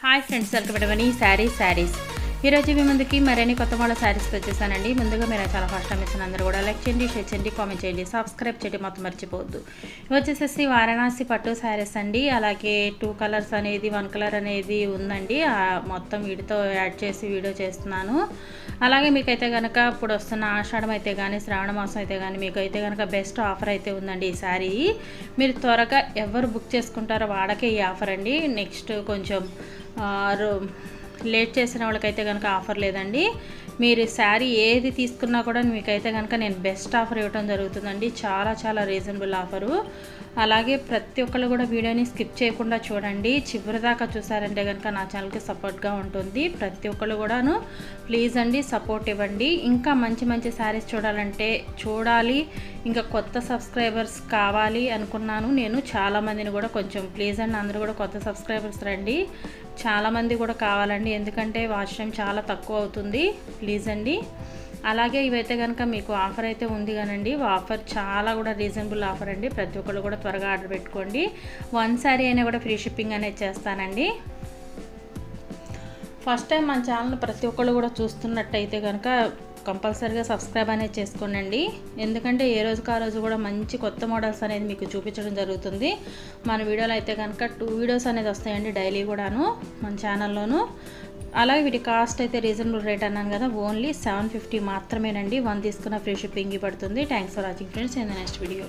Hi friends, welcome to saris. ఈరోజు మీ ముందుకి మరిన్ని కొత్త మోడల్ శారీస్తో వచ్చేసానండి. ముందుగా మీరు చాలా ఫస్ట్ టైం ఇచ్చిన అందరూ కూడా లైక్ చేయండి, షేర్ చేయండి, కామెంట్ చేయండి, సబ్స్క్రైబ్ చేయండి మొత్తం మర్చిపోవద్దు. ఇవి వచ్చేసేసి వారణాసి పట్టు శారీస్ అండి. అలాగే 2 కలర్స్ అనేది 1 కలర్ అనేది ఉందండి. మొత్తం వీటితో యాడ్ చేసి వీడియో చేస్తున్నాను. అలాగే మీకైతే కనుక ఇప్పుడు వస్తున్న ఆషాఢం అయితే కానీ శ్రావణ మాసం అయితే కానీ మీకు అయితే కనుక బెస్ట్ ఆఫర్ అయితే ఉందండి. ఈ శారీ మీరు త్వరగా ఎవరు బుక్ చేసుకుంటారో వాడకే ఈ ఆఫర్ అండి. నెక్స్ట్ కొంచెం లేట్ చేసిన వాళ్ళకైతే కనుక ఆఫర్ లేదండి. మీరు శారీ ఏది తీసుకున్నా కూడా మీకైతే కనుక నేను బెస్ట్ ఆఫర్ ఇవ్వడం జరుగుతుందండి. చాలా రీజనబుల్ ఆఫరు. అలాగే ప్రతి ఒక్కళ్ళు కూడా వీడియోని స్కిప్ చేయకుండా చూడండి. చివరి దాకా చూసారంటే కనుక నా ఛానల్కి సపోర్ట్గా ఉంటుంది. ప్రతి ఒక్కళ్ళు కూడాను ప్లీజ్ అండి సపోర్ట్ ఇవ్వండి. ఇంకా మంచి శారీస్ చూడాలి, ఇంకా కొత్త సబ్స్క్రైబర్స్ కావాలి అనుకున్నాను నేను. చాలామందిని కూడా కొంచెం ప్లీజ్ అండి అందరూ కూడా కొత్త సబ్స్క్రైబర్స్ రండి. చాలామంది కూడా కావాలండి, ఎందుకంటే వాచ్ టైం చాలా తక్కువ అవుతుంది. ప్లీజ్ అండి. అలాగే ఇవైతే కనుక మీకు ఆఫర్ అయితే ఉంది కానండి. ఆఫర్ చాలా కూడా రీజనబుల్ ఆఫర్ అండి. ప్రతి ఒక్కళ్ళు కూడా త్వరగా ఆర్డర్ పెట్టుకోండి. 1 శారీ అయినా కూడా ఫ్రీ షిప్పింగ్ అనేది చేస్తానండి. ఫస్ట్ టైం మన ఛానల్ ప్రతి ఒక్కళ్ళు కూడా చూస్తున్నట్టయితే కనుక కంపల్సరీగా సబ్స్క్రైబ్ అనేది చేసుకోండి. ఎందుకంటే ఏ రోజుకి ఆ రోజు కూడా మంచి కొత్త మోడల్స్ అనేది మీకు చూపించడం జరుగుతుంది. మన వీడియోలో అయితే కనుక 2 వీడియోస్ అనేది వస్తాయండి డైలీ కూడాను మన ఛానల్లోను. అలాగే వీటి కాస్ట్ అయితే రీజనబుల్ రేట్ అన్నాను కదా, ఓన్లీ 750 మాత్రమేనండి. 1 తీసుకున్న ఫ్రీ షిప్పింగ్ పడుతుంది. Thanks for watching friends. In the next video.